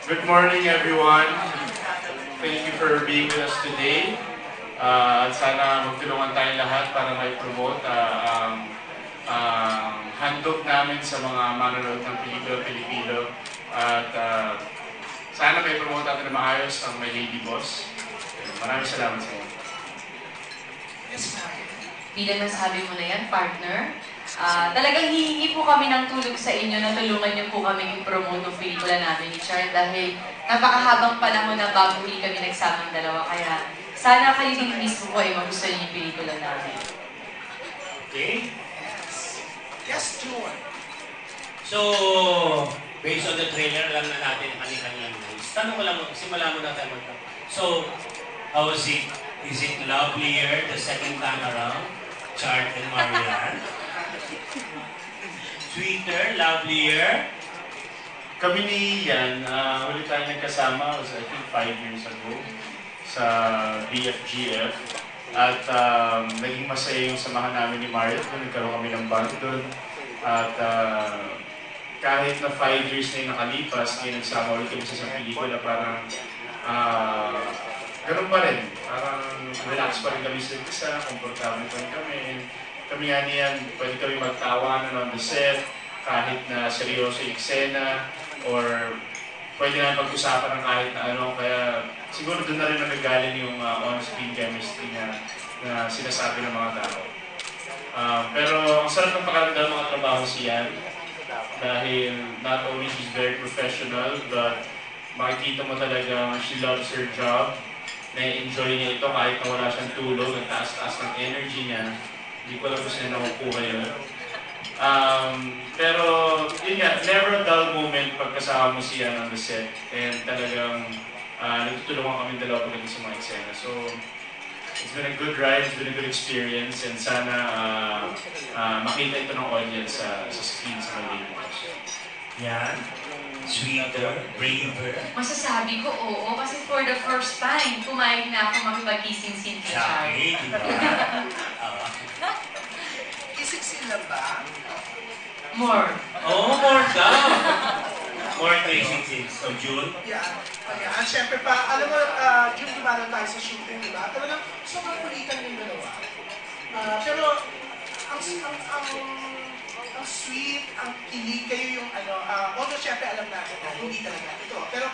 Good morning, everyone. Thank you for being with us today. At sana magtulungan tayong lahat para may promote ang handog namin sa mga manonood ng pelikula Pilipino. At sana may promote natin na maayos ang My Lady Boss. Maraming salamat sa inyo. Bilang nasabi mo na yan, partner, talagang hihingi po kami ng tulong sa inyo na tulungan niyo po kami i-promote ang pelikula namin ni Char dahil napakahabang panahon na bago huli kami nagsamang dalawa. Kaya sana kayo din mismo po ay magustuhan niyo yung pelikula namin. Okay? Yes, June. So, based on the trailer, alam na natin ang kanyang names. Tanong ko lang, simula mo na tayo magtanong. So, how was it? Is it lovelier the second time around? Chart and Marian? Sweeter, lovelier? Kami ni Yan, ulit tayo nagkasama, was I think 5 years ago sa BFGF. At naging masaya yung samahan namin ni Marian doon, nagkaroon kami ng band doon. At kahit na 5 years na yung nakalipas, ngayon nagsama ulit kami sa isang pelikula, parang ganun pa rin. Parang relax pa rin kami sa isa, komportable pa rin kami. Kami nga niyan, pwede kami magtawanan on the set, kahit na seryoso yung eksena, or pwede na pag-usapan ng kahit na ano. Kaya siguro doon na rin nagagaling yung on-screen chemistry na sinasabi ng mga tao. Pero ang sarap ng pakiramdam mga trabaho siyan dahil not only she's very professional, but makikita mo talaga she loves her job, na-enjoy niya ito kahit na wala siyang tulog, ang taas-taas ng energy niya. Hindi ko alam kung saan nakukuha yun. Pero yun nga, never a dull moment pagkasama mo siya on the set. And talagang nagtutulungan kami dalawa pagdating sa mga eksena. So, it's been a good ride, it's been a good experience, and sana makita ito ng audience sa screen sa mga videos. Yan. Sweeter, braver. Masasabi ko oo kasi for the first time, pumayag na ako makipag-kissing-sin kay Char. Sabi, di ba? Isik lang ba? More. Oh, more daw. More kissing scenes. So, June? Yeah. Ayan. Siyempre pa, alam mo, June dumalo tayo sa shooting, di ba? Talagang sobrang kulitan yung dalawa. Pero, ang sweet, ang kilig kayo yung although siyempre alam natin na hindi talaga ito. Pero,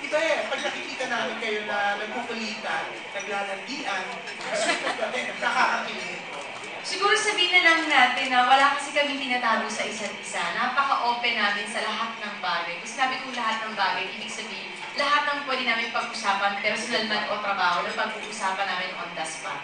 iba pag nakikita namin kayo na nagkukulitan, naglalandian, sweet na gabi, nakakakilig. Siguro sabihin na lang natin na wala kasi kami tinatago sa isa't isa. Napaka-open namin sa lahat ng bagay. Kung sinabi kong lahat ng bagay, ibig sabihin, lahat ng pwede namin pag-usapan, personal man o trabaho, na pag-uusapan namin on the spot.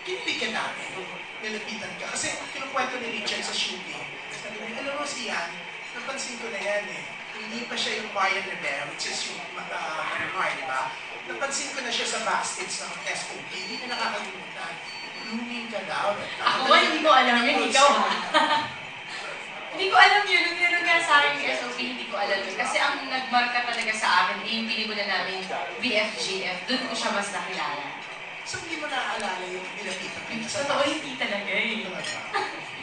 Kinilig ka namin, nilapitan ka. Kasi kinukwento ni Richard sa shooting. Sabi niya, alam mo siya, napansin ko na yan Hindi pa siya yung Marian Rivera, which is yung Mar, di ba? Napansin ko na siya sa backstage ng SOP. Hindi na nakakalimutan. Blooming ka daw. Ako ba, hindi ko alam yun, ikaw ha? Hindi ko alam yun. Nung tinanong nga sa akin yung SOP, hindi ko alam yun. Kasi ang nagmarka talaga sa akin, yung pelikula namin, BFGF, doon ko siya mas nakilala. So, hindi mo naaalala yung nilapitan ka sa Totoo, hindi talaga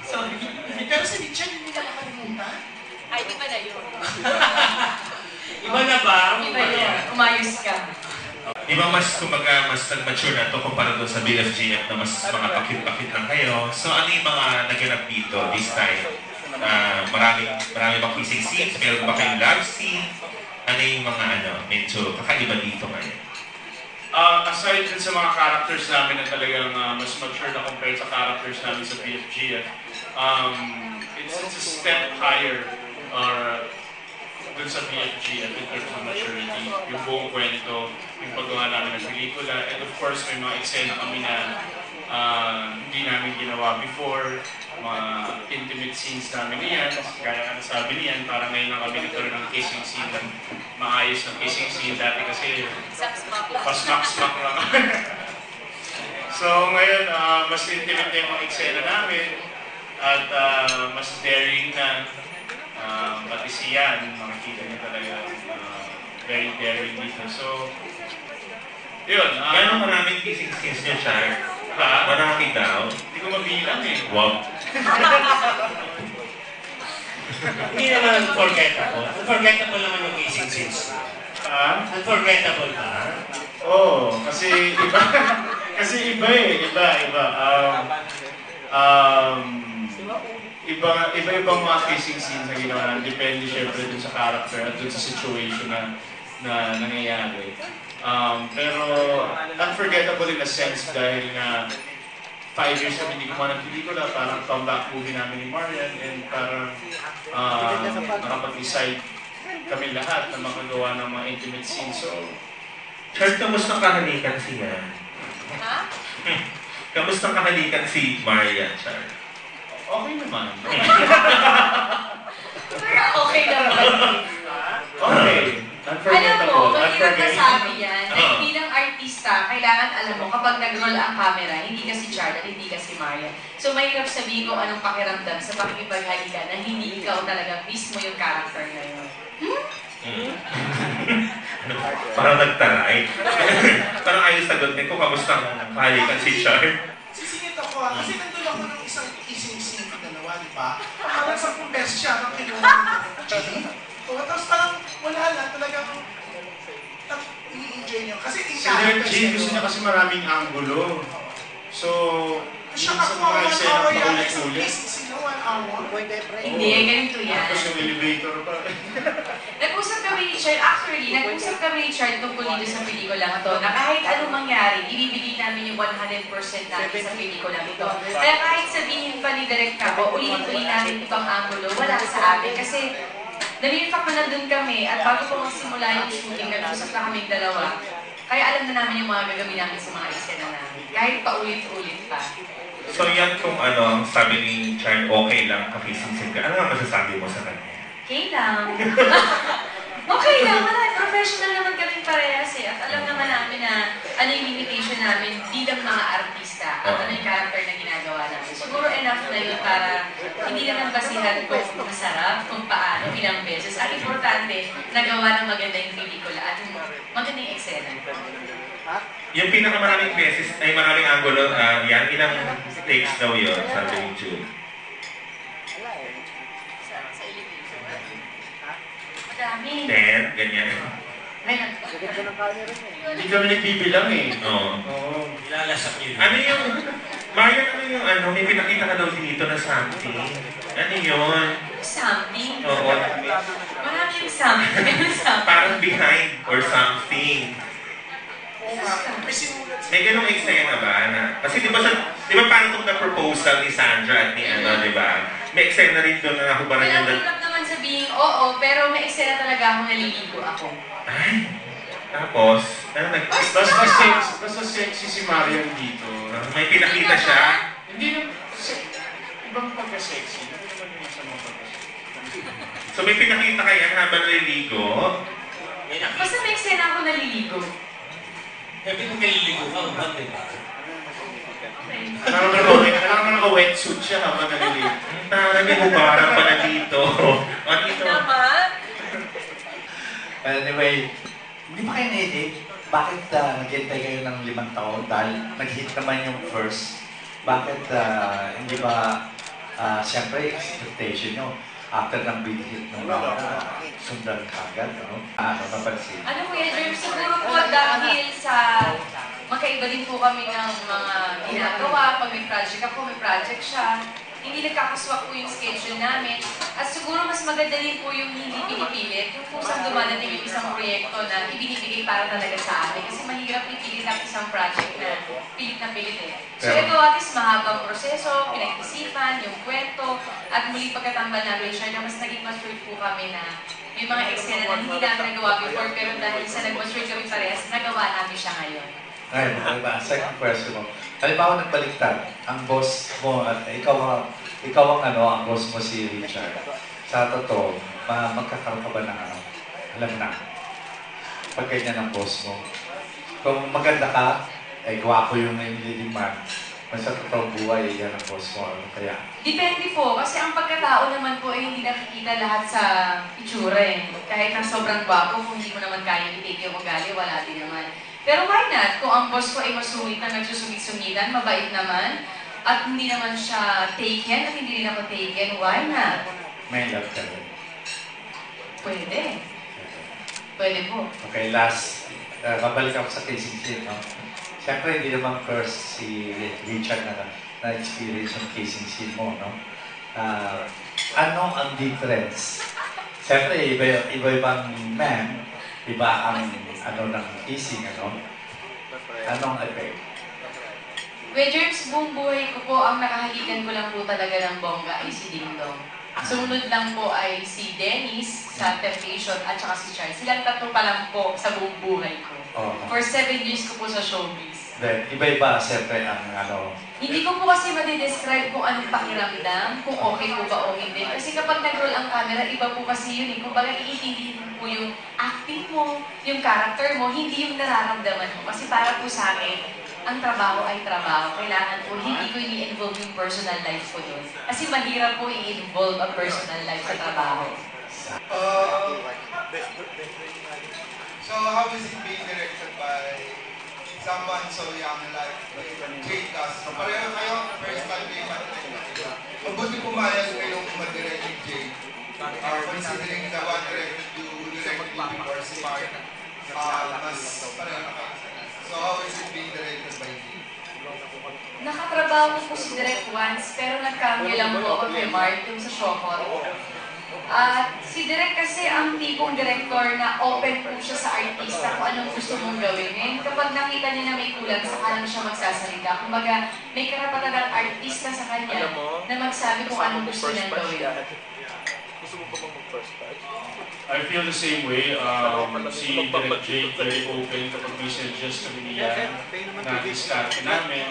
Sorry. Pero si Richard, hindi na makalimutan. Ay, iba na yun. Iba na ba? Iba yun. Umayos ka. Di ba mas, kumbaga, mas nag-mature na ito kumpara doon sa BFGF na mas mga pakit-pakit lang kayo. So ano yung mga naganap dito this time? Marami ba kissing scenes? Meron ba kayong love scene? Ano yung mga medyo kakaiba dito ngayon? Aside din sa mga characters namin na talagang mas mature na compared sa characters namin sa BFGF, it's a step higher dun sa BFGF in terms of maturity, yung buong kwento, yung paggawa namin ng pelikula, and of course may mga eksena kami na hindi namin ginawa before, mga intimate scenes namin niyan, gaya nga nasabi niyan, parang ngayon lang kami nagkaroon ng kissing scene, maayos ng kissing scene dati kasi pasmak-smak lang kami. So ngayon, mas intimate na yung mga eksena namin, at mas daring na. Pati siya, makikita niya talaga very daring dito. So, yun. Gano'ng maraming kissing scenes niya, Char? Marami daw. Hindi ko mabilang Wow. Hindi naman unforgettable. Unforgettable naman yung kissing scenes. Unforgettable ba? Oo, kasi iba. Kasi iba eh, iba. Iba-ibang mga kissing scenes na ginawa. Depende syempre dun sa character at dun sa situation na nangyayari. Pero unforgettable in a sense dahil nga 5 years kami hindi gumawa ng pelikula, parang comeback movie namin ni Marian and parang nakapag-decide kami lahat na makagawa ng mga intimate scenes. So, Char, kamusta kahalikan siya? Ha? Kamusta kahalikan si Maria, Char? okay naman. Pero okay naman. Okay. Alam mo, mahirap Unforgettable. masabi yan, na bilang artista, kailangan alam mo, kapag nag-roll ang camera, hindi ka si Char at hindi ka si Maria. So mahirap sabihin kung anong pakiramdam sa pakikipaghalikan na hindi ikaw talaga mismo yung character na yun. Parang nagtaray. Parang ayaw sagutin ko, kamusta kahalikan si Char? Sisingit ako kasi nandun ako ng isang kissing scene ng dalawa, di ba? Parang 10 beses siya ang kinuha ng G. Tapos parang wala lang, talagang i-enjoy niyo. Kasi in Si character G, gusto niya kasi maraming angulo. So, siya minsan ako, mga 1 eksena hour yata isang paulit-ulit. kissing scene na 1 hour. Hindi, ganito yan. Tapos yung elevator pa. Nag-usap kami ni Char, actually, nag-usap kami ni Char tungkol dito sa pelikula na to, na kahit anong mangyari, ibibigay namin yung 100% namin sa pelikula nito. Kaya kahit sabihin pa ni Direk Cabo, ulit-ulit namin ibang angulo, wala sa amin. Kasi, nami-fact na nandun kami, at bago pa magsimula yung shooting, nag-usap na kaming dalawa. Kaya alam na namin yung mga gagawin namin sa mga eksena namin. Kahit paulit-ulit pa. So yan kung ano, sabi ni Char, okay lang kakising ka. Ano nga masasabi mo sa kanya? Okay lang. Okay lang, wala. Professional naman kami parehas eh. At alam naman namin na ano yung limitation namin bilang mga artista at ano yung character na ginagawa namin. Siguro enough na yun para hindi naman basihan kung masarap, kung paano, ilang beses. Ang importante, nagawa ng maganda yung pelikula at yung magandang eksena. Yung pinakamaraming beses, ay maraming angulo, yan, ilang takes daw yun, sabi ni Jude. Sa elevator. Madami. 10, ganyan. Meron. Hindi kami nagbibilang eh. Oo. Oo. Ilalasap niyo. Ano yung, Marian, ano yung ano, may pinakita ka daw dito na something? Ano yun? Something. Oo. Marami yung something. Parang behind or something. Oo nga, may sinulat May ganong eksena ba na? Kasi di ba parang itong na-proposal ni Sandra at ni ano, di ba? May eksena rin doon na nakubaran Well, yung ang hirap naman sabihin, oo, pero may eksena talaga akong naliligo ako. Ay! Tapos, ano Basta sexy si Marian dito. may pinakita siya? Hindi na, ibang pagka-sexy. Hindi naman yung sa mga pagka-sexy. So may pinakita ka yan habang naliligo? May nakita. Basta may eksena ako naliligo. Sabi kung naliligo ka, uban, di ba? Okay. Kailangan naka-wetsuit siya habang naliligo. Parang may hubarang pala dito. O dito. Naman? Anyway, hindi pa kayo na-edit? Bakit naghintay kayo ng 5 taon? Dahil nag-hit naman yung first. Bakit hindi ba, siyempre, expectation nyo, after ng big hit ng sundan kagad, ano? Napansin? Ano po yan, Jerm? Siguro po dahil sa magkaiba din po kami ng mga ginagawa. Pag may project ako, may project siya. Hindi nagkakaswak po yung schedule namin. At siguro mas maganda din po yung hindi pinipilit. Yung kusang dumadating yung isang proyekto na ibinibigay para talaga sa amin. Kasi mahirap ipilit ang isang project na pilit eh. So ito at least mahabang proseso, pinag-isipan, yung kwento, at muli pagkatambal namin siya na mas naging matured po kami na may mga eksena na hindi namin nagawa before, pero dahil sa nag-mature kami parehas, nagawa namin siya ngayon. Ay, diba? Second question mo. Halimbawa nagbaliktad, ang boss mo at ikaw ang boss mo si Richard. Sa totoo, magkakaroon ka ba ng ano? Alam na. Pag ganyan ang boss mo. Kung maganda ka, gwapo yung nililiman. Sa totoong buhay, yan ang boss mo. Ano kaya? Depende po, kasi ang pagkatao naman po ay hindi nakikita lahat sa itsura eh. Kahit na sobrang gwapo, kung hindi mo naman kaya i-take yung ugali, wala din naman. Pero why not? Kung ang boss ko ay masungit na nagsusungit-sungitan, mabait naman, at hindi naman siya taken, at hindi rin ako taken, why not? May love ka rin. Pwede. Pwede po. Okay, last. Babalik ako sa kissing scene, no? Siyempre, hindi naman first si Richard na-experience yung kissing scene mo, no? Ano ang difference? Siyempre, iba-ibang man, iba ang ng kissing, ano? Anong effect? Kuya Jerms, buong buhay ko po, ang nakahalikan ko lang po talaga ng bongga ay si Ding Dong. Sumunod lang po ay si Dennis sa Temptation at saka si Charles. Silang tatlo pa lang po sa buong buhay ko. For 7 years ko po sa showbiz. Then, iba-iba, siyempre, ang Hindi ko po kasi madidescribe kung anong pakiramdam, kung okay po ba o hindi. Kasi kapag nag-roll ang camera, iba po kasi yun eh. Kung baga iintindihin mo po yung acting mo, yung character mo, hindi yung nararamdaman mo. Kasi para po sa akin, ang trabaho ay trabaho. Kailangan po, hindi ko i-involve yung personal life ko doon. Kasi mahirap po i-involve ang personal life sa trabaho. So how is it being directed by someone so young like Jake Castro? Pareho kayo, first time kayo mag-direct. Mabuti pumayag kayong mag-direct ni Jake. Considering the one directed you directed you before si Mark, mas pareho na kayo. So how is it being directed by Jake? Nakatrabaho po si Direk once, pero nagkambyo lang po ako kay Mark yung sa Shokot. At si Direk kasi ang tipong director na open po siya sa artista kung anong gusto mong gawin. And kapag nakita niya na may kulang, saka lang siya magsasalita. Kumbaga, may karapatan ng artista sa kanya na magsabi kung anong gusto niyang gawin. I feel the same way. Si Direk Jake, very open kapag may suggest kami niya na diskarte namin.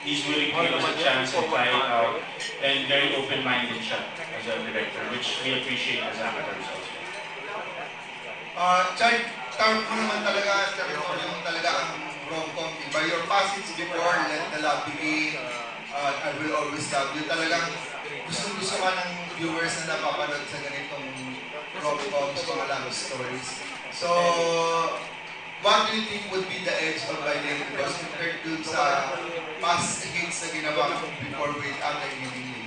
He's willing to give us a chance to try it out. And very open-minded siya as a director, which we appreciate as actors also. Chad, tawag mo naman talaga, territory mo talaga ang rom-com. By your passage before, Let the Love Begin, I Will Always Love You, talagang gusto ka ng viewers na napapanood sa ganitong rom-coms, mga love stories. So, what do you think would be the edge of Biden? Because compared to sa past hits na ginawa mo before with Agay Nilili.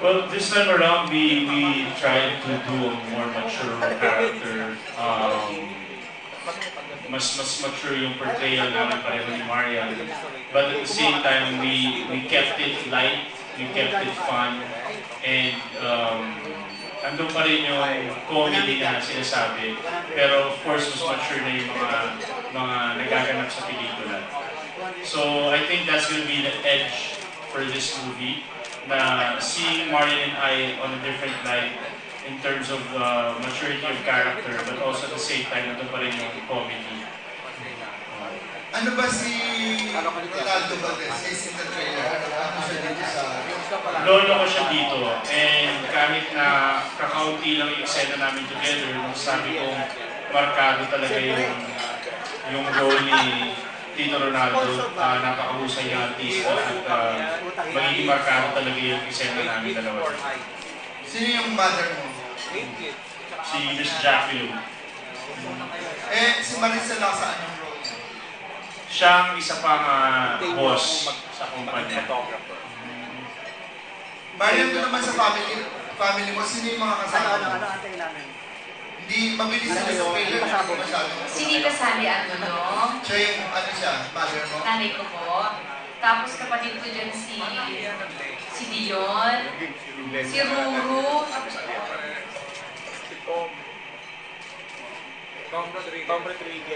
Well, this time around, we tried to do a more mature character. Mas mature yung portrayal namin pareho ni Marian. But at the same time, we kept it light, we kept it fun, and andun pa rin yung comedy na sinasabi. Pero of course, mas mature na yung mga nagaganap sa pelikula. So I think that's going to be the edge for this movie. Na seeing Marian and I on a different light in terms of maturity of character, but also at the same time, ito pa rin yung comedy. Ano ba si Ronaldo Valdez? Is in the trailer? Ano siya dito sa... Lolo ko siya dito. And kahit na kakaunti lang yung eksena namin together, nung sabi kong markado talaga yung role ni Tito Ronaldo, napakahusay yung artista at magiging markado talaga yung eksena namin dalawa. Sino yung mother mo? Si Miss Jackie Lou. Si Maricel sa anong role? Siya ang isa pang boss sa kumpanya. Marian, doon naman sa family mo, sino yung mga kasama mo? Hindi, mabilis sila sa trailer, hindi masyado. Si Nika Sandy Antonong, Siya yung, mother mo? nanay ko po. Tapos kapatid ko dyan si Dion, si Ruru,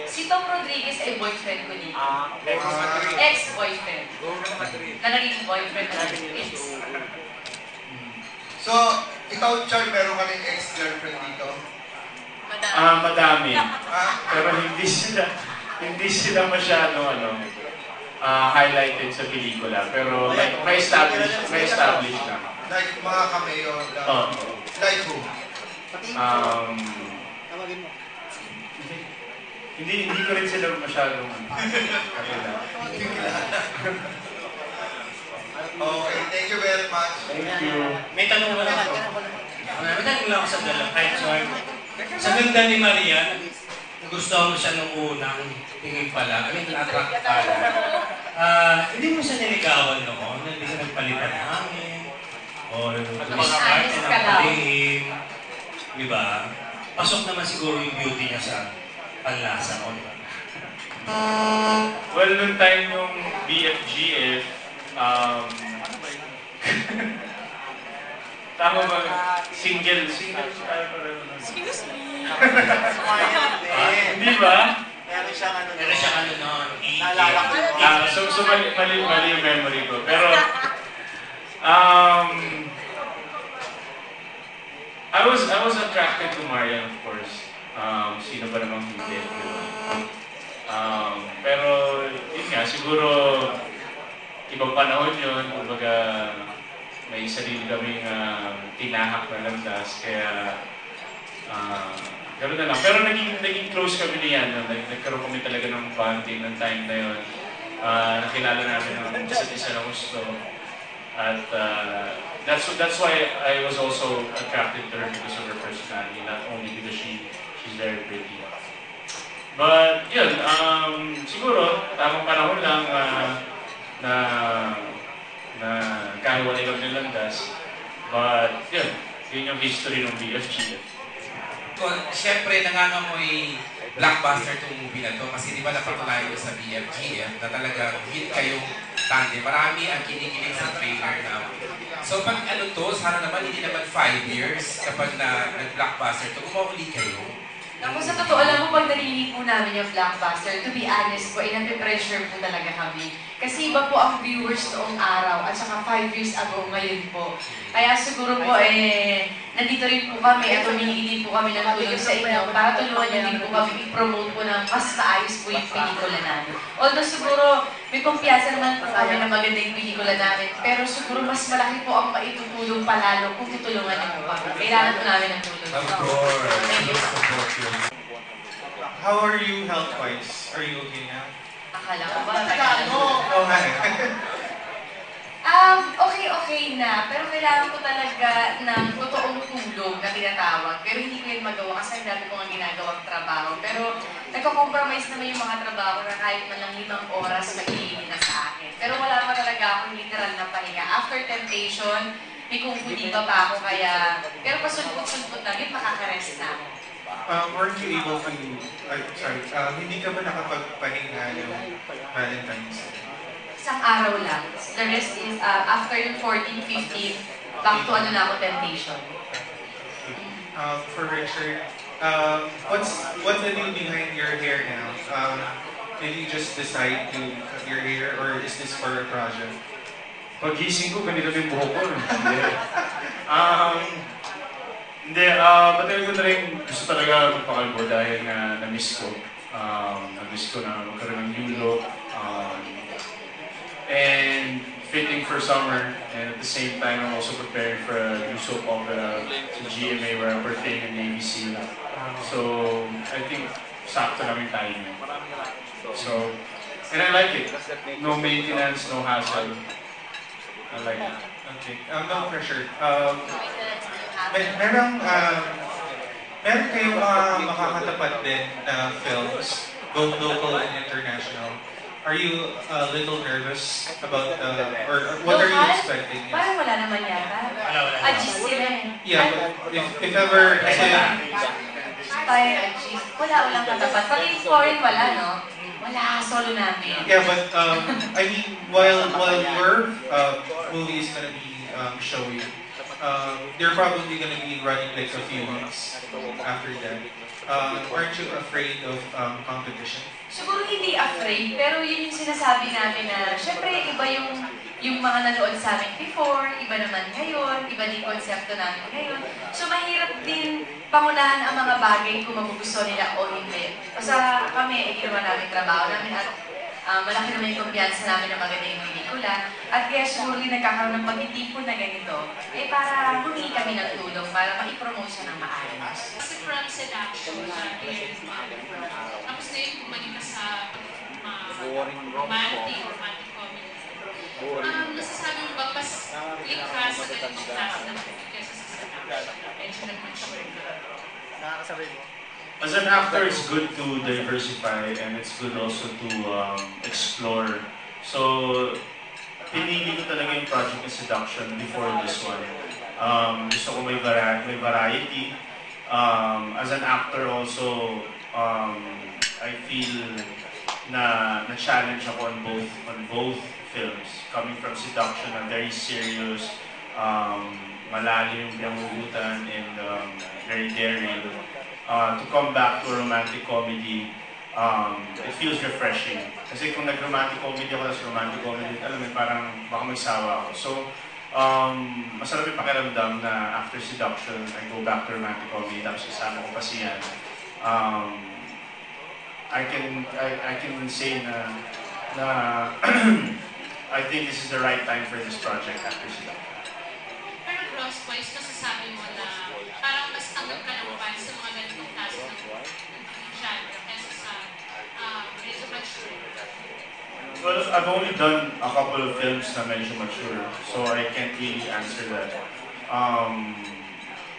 si Tom Rodriguez ay boyfriend ko dito. Ex-boyfriend. Na naging boyfriend na naging ex. So, ikaw, Char, meron ka rin ex-girlfriend dito? Madami. Pero hindi sila masyado highlighted sa pelikula. Pero may established na. Like mga cameo lang? Like who? Hindi ko rin sila masyadong kakilala. Okay, thank you very much. Thank you. May tanong lang ako. May tanong lang ako sa dalawa. Kahit sa ganda ni Maria, gusto mo siya nung unang tingin pala. Na-attract pala. Hindi mo siya niligawan noon. Hindi ka nagpalitan hangin. O, Mas honest ka daw. Di ba? Pasok naman siguro yung beauty niya sa panlasa mo, di ba? Well, nung time yung BFGF, tama ba? Single tayo pa rin. Hindi ba? Meron siyang ano nun, So mali yung memory ko. Pero, I was attracted to Marian, of course. Sino ba namang hindi, di ba? Pero, yun nga, siguro, ibang panahon yun, kumbaga, may sarili kaming tinahak na landas, kaya, gano'n na lang. Pero naging close kami niyan, no? Nagkaroon kami talaga ng bonding ng time na yun. Nakilala namin ang isa't isa na gusto. At that's why I was also attracted to her because of her personality, not only because she's very pretty. But yun, siguro tamang panahon lang na kahiwalay lang ng landas. But yun yung history ng BFG. Siyempre, nangangamoy blockbuster itong movie na to kasi di ba napatunayan ko sa BFG na talagang hit kayong tandem. Marami ang kinikilig sa trailer na. So pag ano to, sana naman hindi naman 5 years kapag nag-blockbuster to, gumawa ulit kayo. Naku, sa totoo lang po, pag narinig po namin yung blockbuster, to be honest po, nape-pressure po talaga kami. Kasi iba po ang viewers noong araw, at saka 5 years ago, ngayon po. Kaya siguro po, nandito rin po kami at humihingi po kami ng tulong sa inyo para tulungan niyo din po kami i-promote po ng mas maayos po yung pelikula namin. Although siguro, may kumpiyansa naman po kami na maganda yung pelikula namin, pero siguro mas malaki po ang maitutulong palalo kung tutulungan niyo po kami. Kailangan po namin ng tulong. Of course. Thank you. How are you health-wise? Are you okay now? Akala ko ba? Oh, hi. Okay na. Pero kailangan ko talaga ng totoong tulog na tinatawag. Pero hindi ko yun magawa kasi ang dami ko nga ginagawang trabaho. Pero nagko-compromise naman yung mga trabaho na kahit man lang 5 oras maghihingin na sa akin. Pero wala pa talaga akong literal na pahinga. After Temptation, may kung pa ako kaya... Pero pasulpot-sulpot lang yun, makaka-rest na ako. Weren't you able to... hindi ka ba nakapagpahinga ng Valentine's Day? Isang araw lang. The rest is, after yung 14, 15, back to ano na ako, Temptation. For Richard, what's the name behind your hair now? Did you just decide to cut your hair or is this for a project? Pag-gising ko, ganito yung buhok ko. Hindi, matagal ko na rin gusto talaga magpakalbo dahil na-miss ko. Na-miss ko na magkaroon ng new look. And fitting for summer. And at the same time, I'm also preparing for a new soap opera sa GMA where I'm portraying a Navy SEAL. So, I think sakto lang yung timing. So, and I like it. No maintenance, no hassle. I like it. Okay, no pressure. Meron kayong makakatapat din na films, both local and international. Are you a little nervous about or what are you expecting? Parang wala naman yata. Wala. Ajis sila eh. Yeah, but if ever, kasi... Tayo ajis. Walang katapat. Pati yung foreign wala, no? Wala, solo namin. Yeah, but I mean, while your movie is gonna be showing, they're probably gonna be running like a few months after that. Aren't you afraid of competition? Siguro hindi afraid, pero yun yung sinasabi namin na, syempre iba yung mga nanood sa amin before, iba naman ngayon, iba din konsepto namin ngayon. So mahirap din pangunahan ang mga bagay kung magugusto nila o hindi. Basta kami, ginawa namin trabaho namin at malaki naman yung kumpiyansa namin na maganda yung pelikula. At kaya siguro din nagkakaroon ng pagtitipon na ganito, para humingi kami ng tulong para ma-promote siya ng maayos. Kasi from seduction, tapos na yun bumalik ka sa romantic comedy. Nasasabi mo ba, mas likas sa ganitong klase ng movie kaysa sa seduction? Medyo nag-mature na. As an actor, it's good to diversify and it's good also to explore. So, pinili ko talaga yung project ng Seduction before this one. Gusto ko may variety. As an actor also, I feel na-challenge ako on both films. Coming from Seduction, na very serious, malalim yung pinangugutan, and very daring. To come back to a romantic comedy, it feels refreshing. Kasi kung nag-romantic comedy ako, tapos romantic comedy, alam mo, parang baka magsawa ako. So, masarap yung pakiramdam na after Seduction, I go back to romantic comedy, tapos kasama ko pa siya. I can say na I think this is the right time for this project after Seduction. Pero crosswise, masasabi mo na parang mas tanggap ka naman sa mga ganitong klase ng genre kaysa sa medyo mature. Well, I've only done a couple of films na medyo mature, so I can't really answer that.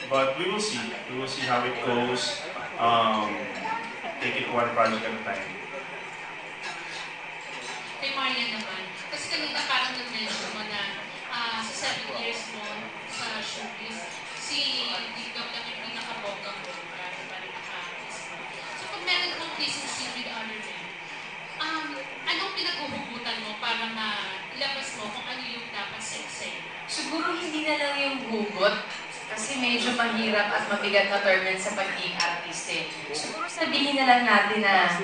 But we will see. We will see how it goes. Take it one project at a time. Kay Marian naman, kasi kanina parang nag-mention mo na sa 7 years mo sa showbiz, si Digam lang yung pinaka-bonggang-bongga na parang naka-kiss mo. So pag meron kong kissing scene with other men, anong pinaghuhugutan mo para ilabas mo kung ano yung dapat sa eksena? Siguro hindi na lang yung hugot, kasi medyo mahirap at mabigat na term yan sa pagiging artiste. Siguro sabihin na lang natin na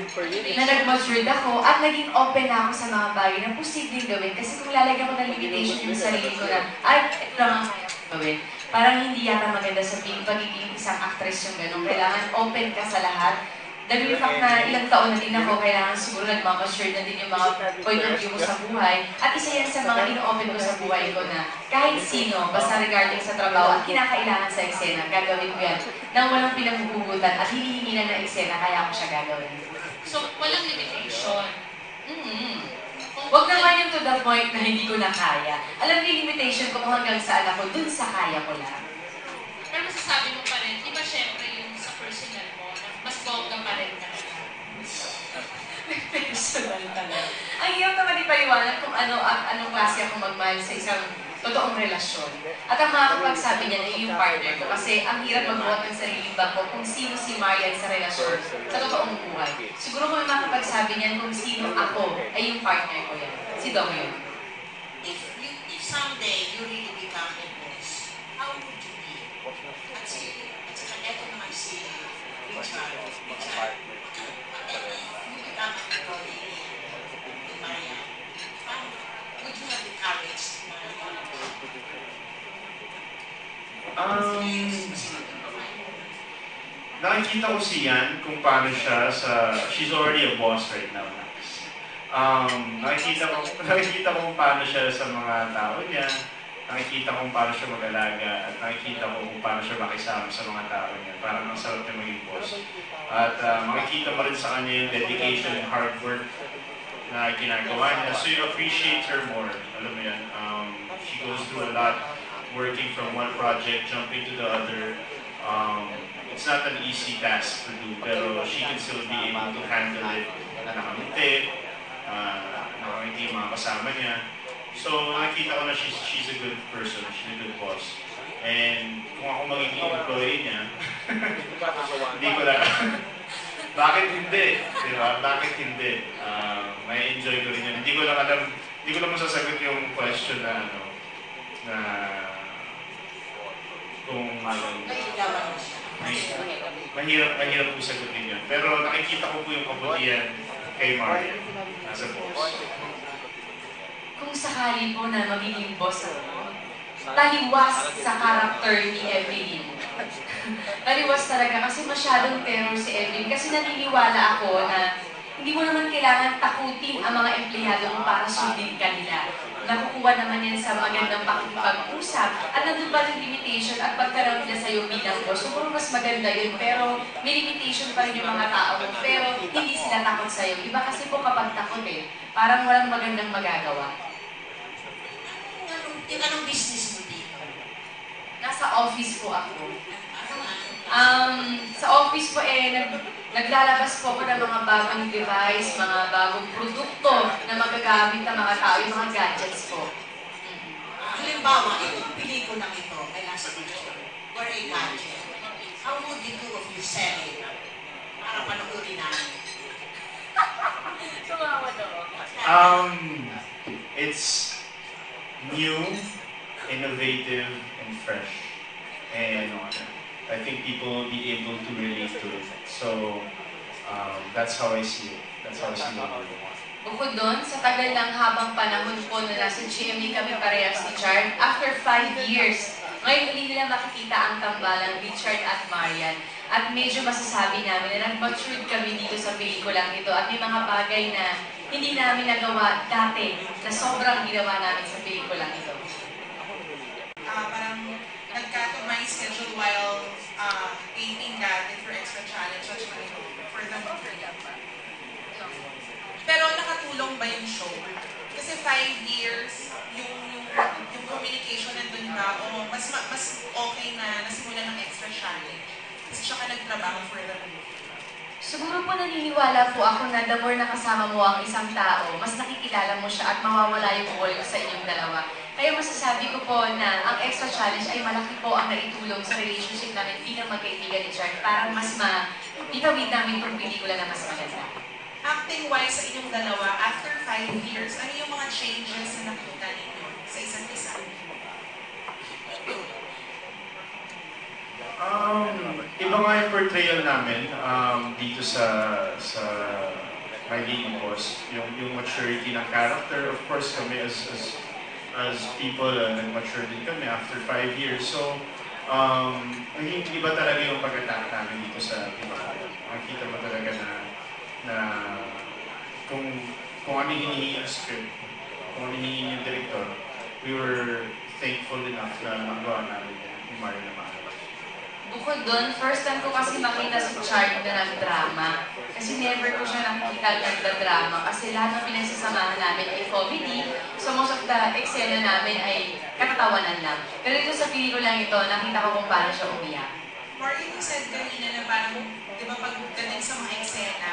nag-matured ako at naging open na ako sa mga bagay na posibleng gawin. Kasi kung lalagyan ko ng limitation yung sarili ko na, ay, ito lang ang kaya ko gawin. Parang hindi yata maganda sa pagiging isang actress yung gano'n. Kailangan open ka sa lahat. Dahil yung fact na ilang taon na din ako, kailangan siguro nagmamature na din yung mga point of view ko sa buhay. At isa yan sa mga ino-open ko sa buhay ko na kahit sino, basta regarding sa trabaho at kinakailangan sa eksena, gagawin ko yan nang walang pinaghuhugutan at hinihingi na ng eksena, kaya ako siya gagawin. So, walang limitation. Huwag naman yung to the point na hindi ko na kaya. Alam niyo yung limitation ko kung hanggang saan ako, dun sa kaya ko lang. Pero masasabi mo pa rin, iba syempre yung sa personal mo, na mas bongga pa rin talaga. Personal talaga. Ang hirap naman ipaliwanag kung anong klase ako magmahal sa isang totoong relasyon. At ang makakapagsabi niyan ay yung partner ko. Kasi ang hirap magbuhat ng sariling bangko kung sino si Marian sa relasyon, sa totoong buhay. Siguro kung may makakapagsabi niyan kung sino ako, ay yung partner ko yan. Si Dong yun. If someday you really become a boss, how would you be? At saka eto naman si Richard. You become an employee ni Marian. Would you have the courage to Nakikita ko si Yan kung paano siya she's already a boss right now. Nakikita ko kung paano siya sa mga tao niya, nakikita ko kung paano siya mag-alaga, at nakikita ko kung paano siya makisama sa mga tao niya. Parang ang sarap niya maging boss. At makikita mo rin sa kanya yung dedication and hard work na ginagawa niya. So you appreciate her more. Alam mo yan, she goes through a lot, working from one project, jumping to the other. It's not an easy task to do, pero she can still be able to handle it. Nakangiti, nakangiti yung mga kasama niya. So nakita ko na she's a good person, she's a good boss. And kung ako magiging employee niya, hindi ko lang, bakit hindi? Diba? Bakit hindi? May enjoy ko rin yun. Hindi ko lang masasagot yung question na kung mahirap po sagutin yun. Pero nakikita ko po yung kabutihan kay Marian as a boss. Kung sakali po na magiging boss ako, taliwas sa karakter ni Evelyn. Taliwas talaga kasi masyadong terror si Evelyn. Kasi naniniwala ako na hindi mo naman kailangan takutin ang mga empleyado mo para sundin ka nila. Nakukuha naman yan sa magandang pakikipag-usap. At nandun pa yung limitation at pagkaroon niya sa'yo bilang boss. Siguro mas maganda yun, pero may limitation pa rin yung mga tao mo. Pero hindi sila takot sa'yo. Iba kasi po kapag takot parang walang magandang magagawa. Anong business mo dito? Nasa office po ako. Sa office po naglalabas po ako ng mga bagong device, mga bagong produkto na magagamit ng mga tao, yung mga gadgets po. Halimbawa, itong pelikulang ito ay nasa picture, or a gadget. How would the two of you sell it? Para panoorin namin. It's new, innovative, and fresh. And I think people will be able to relate to it. So that's how I see it. That's how I see the movie. Bukod doon, sa tagal ng habang panahon po na nasa GMA kami parehas ni Chard, after 5 years, ngayon hindi nila makikita ang tambalang Richard at Marian. At medyo masasabi namin na nag-matured kami dito sa pelikulang ito at may mga bagay na hindi namin nagawa dati na sobrang ginawa namin sa pelikulang ito. Parang nagkatumay schedule while taping natin for Extra Challenge at for the movie. Pero nakatulong ba yung show? Kasi 5 years, yung communication nandun ba, o mas okay na nasimulan ng Extra Challenge? Kasi siya ka nagtrabaho for the movie. Siguro po naniniwala po ako na the more nakasama mo ang isang tao, mas nakikilala mo siya at mawawala yung wall sa inyong dalawa. Kaya masasabi ko po na ang Extra Challenge ay malaki po ang naitulong sa relationship namin bilang magkaibigan ni Chard para mas itawid namin itong pelikula na mas maganda. Acting-wise sa inyong dalawa, after 5 years, ano yung mga changes na nakita ninyo sa isa't isa? Iba nga yung portrayal namin dito sa My Lady Boss. Yung maturity ng character, of course kami as people, nag-mature din kami after 5 years. So, iba talaga yung pag-attack namin dito sa pinaka. Makikita mo talaga na kung ano hinihingi yung script, kung ano hinihingi yung director, we were thankful enough na magawa namin ni Mario na Mario. Bukod doon, first time ko kasi makita si Chard na nag-drama. Kasi never ko siya nakikita nagda-drama kasi lahat ng pinagsasamahan namin ay comedy. So most of the eksena namin ay katatawanan lang. Pero dito sa pelikulang ito, nakita ko kung paano siya umiyak. Maureen, you said kanina na parang, di ba pagdating sa mga eksena,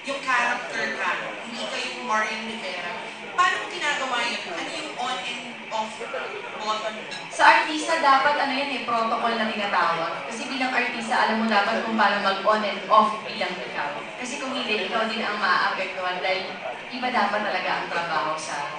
yung character ka, hindi ka yung Maureen Rivera. Paano ginagawa yun? Ano yung on and off button? Sa artista, dapat protocol na tinatawag. Kasi bilang artista, alam mo dapat kung paano mag-on and off bilang ikaw. Kasi kung hindi, ikaw din ang maaapektuhan dahil iba dapat talaga ang trabaho sa...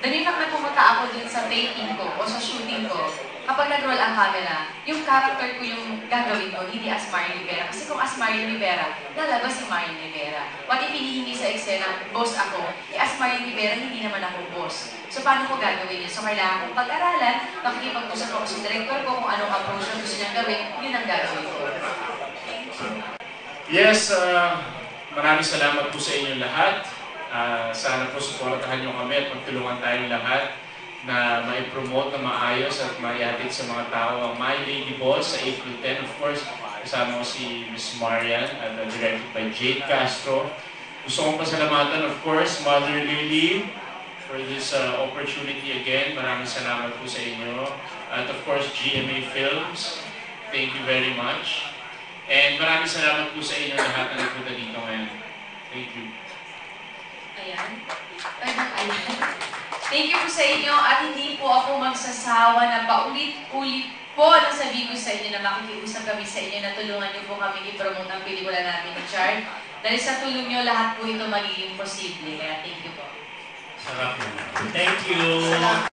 The fact na pumunta ako dun sa taping ko o sa shooting ko, kapag nag-roll ang camera, yung character ko yung gagawin ko, hindi as Marian Rivera. Kasi kung as Marian Rivera, lalabas si Marian Rivera. What if hinihingi sa eksena, boss ako, as Marian Rivera, hindi naman ako boss. So paano ko gagawin yun? So kailangan kong pag-aralan, makikipag-usap ako sa director ko kung anong approach na gusto niyang gawin, yun ang gagawin ko. Yes, maraming salamat po sa inyong lahat. Sana po suportahan niyo kami at magtulungan tayong lahat na mai-promote na maayos at maihatid sa mga tao ang My Lady Boss sa April 10. Of course, kasama ko si Miss Marian at directed by Jade Castro. Gusto kong pasalamatan, of course, Mother Lily for this opportunity again. Maraming salamat po sa inyo. At of course, GMA Films. Thank you very much. And maraming salamat po sa inyo lahat na nagpunta dito ngayon. Thank you. Ayan. Ayan. Thank you po sa inyo at hindi po ako magsasawa na paulit-ulit po na sabihin ko sa inyo na makikiusap kami sa inyo na tulungan niyo po kami i-promote ang pelikula namin ni Chard. Dahil sa tulong niyo, lahat po ito magiging posible. Kaya thank you po. Sarap. Thank you.